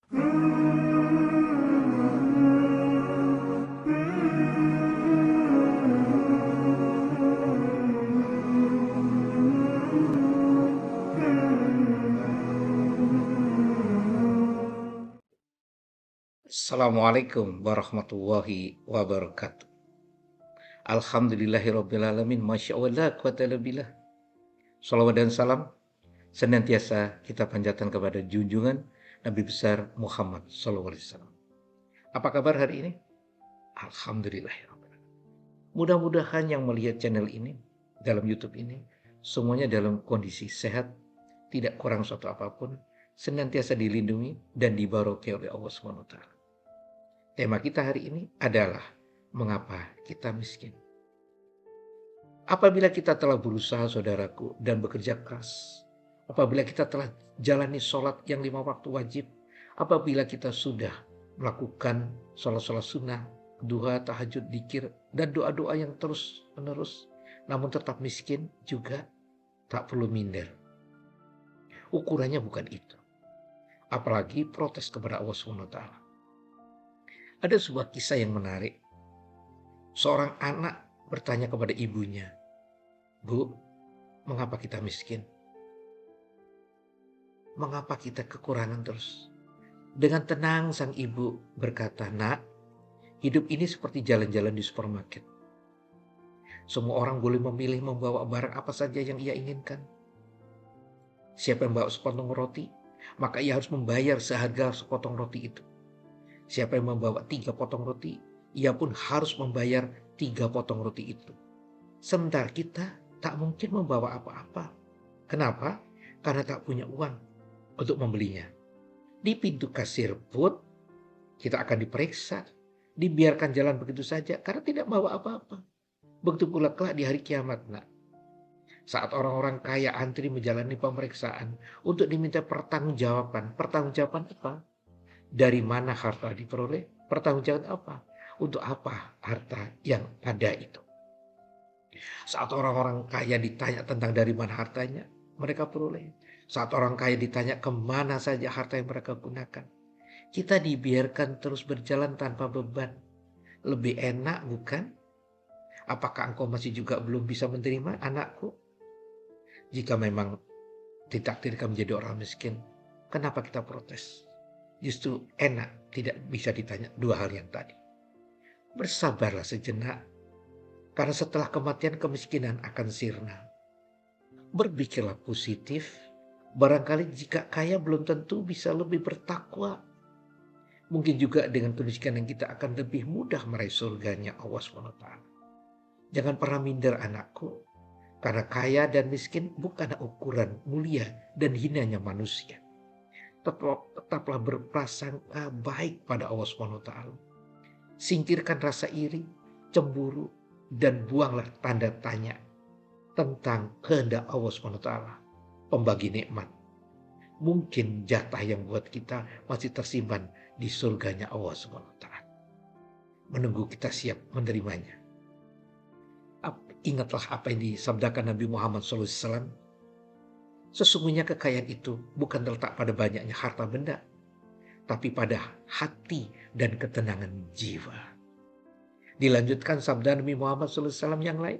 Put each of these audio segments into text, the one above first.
Assalamualaikum warahmatullahi wabarakatuh. Alhamdulillahirrabbilalamin. Masya Allah, la quwata illa billah. Salawat dan salam senantiasa kita panjatkan kepada junjungan Nabi besar Muhammad SAW. Apa kabar hari ini? Alhamdulillahirrabbilalamin. Mudah-mudahan yang melihat channel ini, dalam YouTube ini, semuanya dalam kondisi sehat, tidak kurang suatu apapun, senantiasa dilindungi dan dibarokai oleh Allah SWT. Tema kita hari ini adalah mengapa kita miskin. Apabila kita telah berusaha, saudaraku, dan bekerja keras, apabila kita telah jalani sholat yang 5 waktu wajib, apabila kita sudah melakukan sholat-sholat sunnah, duha, tahajud, dikir, dan doa-doa yang terus menerus, namun tetap miskin juga tak perlu minder. Ukurannya bukan itu. Apalagi protes kepada Allah SWT. Ada sebuah kisah yang menarik. Seorang anak bertanya kepada ibunya, "Bu, mengapa kita miskin? Mengapa kita kekurangan terus?" Dengan tenang sang ibu berkata, "Nak, hidup ini seperti jalan-jalan di supermarket. Semua orang boleh memilih membawa barang apa saja yang ia inginkan. Siapa yang bawa sepotong roti, maka ia harus membayar seharga sepotong roti itu. Siapa yang membawa 3 potong roti, ia pun harus membayar 3 potong roti itu. Sementara kita tak mungkin membawa apa-apa. Kenapa? Karena tak punya uang untuk membelinya. Di pintu kasir pun kita akan diperiksa, dibiarkan jalan begitu saja karena tidak bawa apa-apa. Begitu pula kelak di hari kiamat, nak. Saat orang-orang kaya antri menjalani pemeriksaan untuk diminta pertanggungjawaban. Pertanggungjawaban apa? Dari mana harta diperoleh? Pertanggungjawaban apa? Untuk apa harta yang ada itu? Saat orang-orang kaya ditanya tentang dari mana hartanya, mereka peroleh. Saat orang kaya ditanya kemana saja harta yang mereka gunakan, kita dibiarkan terus berjalan tanpa beban. Lebih enak bukan? Apakah engkau masih juga belum bisa menerima, anakku? Jika memang ditakdirkan menjadi orang miskin, kenapa kita protes? Justru enak tidak bisa ditanya dua hal yang tadi. Bersabarlah sejenak, karena setelah kematian kemiskinan akan sirna. Berpikirlah positif, barangkali jika kaya belum tentu bisa lebih bertakwa. Mungkin juga dengan kemiskinan kita akan lebih mudah meraih surganya Allah SWT. Jangan pernah minder, anakku, karena kaya dan miskin bukanlah ukuran mulia dan hinanya manusia. Tetaplah berprasangka baik pada Allah SWT. Singkirkan rasa iri, cemburu, dan buanglah tanda tanya tentang kehendak Allah SWT, pembagi nikmat. Mungkin jatah yang buat kita masih tersimpan di surganya Allah SWT. Menunggu kita siap menerimanya. Ingatlah apa yang disabdakan Nabi Muhammad SAW. Sesungguhnya kekayaan itu bukan terletak pada banyaknya harta benda, tapi pada hati dan ketenangan jiwa. Dilanjutkan sabda Nabi Muhammad SAW yang lain.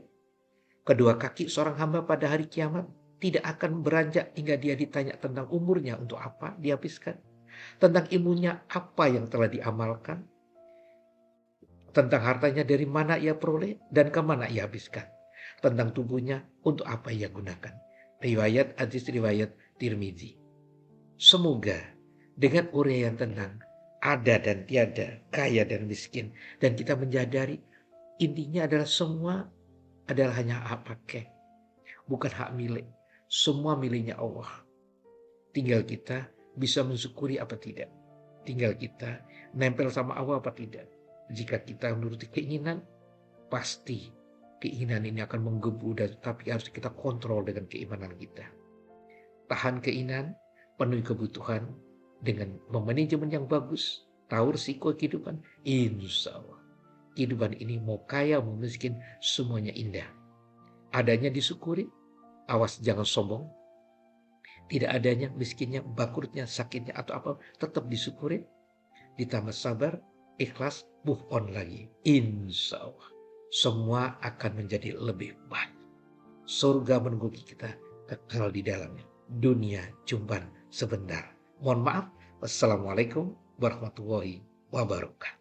Kedua kaki seorang hamba pada hari kiamat tidak akan beranjak hingga dia ditanya tentang umurnya untuk apa dihabiskan, tentang ilmunya apa yang telah diamalkan, tentang hartanya dari mana ia peroleh dan kemana ia habiskan, tentang tubuhnya untuk apa ia gunakan. Riwayat hadis riwayat Tirmizi. Semoga dengan uraian tentang ada dan tiada, kaya dan miskin, dan kita menyadari intinya adalah semua adalah hanya hak pakai, bukan hak milik. Semua miliknya Allah. Tinggal kita bisa mensyukuri apa tidak. Tinggal kita nempel sama Allah apa tidak. Jika kita menuruti keinginan, pasti keinginan ini akan menggebu, dan tapi harus kita kontrol dengan keimanan kita. Tahan keinginan, penuhi kebutuhan dengan memanajemen yang bagus, tahu risiko kehidupan. Insya Allah kehidupan ini mau kaya mau miskin semuanya indah. Adanya disyukuri, awas jangan sombong. tidak adanya, miskinnya, bangkrutnya, sakitnya, atau apa, tetap disyukurin, ditambah sabar, ikhlas, move on lagi. Insya Allah, semua akan menjadi lebih baik. Surga menunggu kita, kekal di dalamnya. Dunia cuma sebentar. Mohon maaf. Wassalamualaikum warahmatullahi wabarakatuh.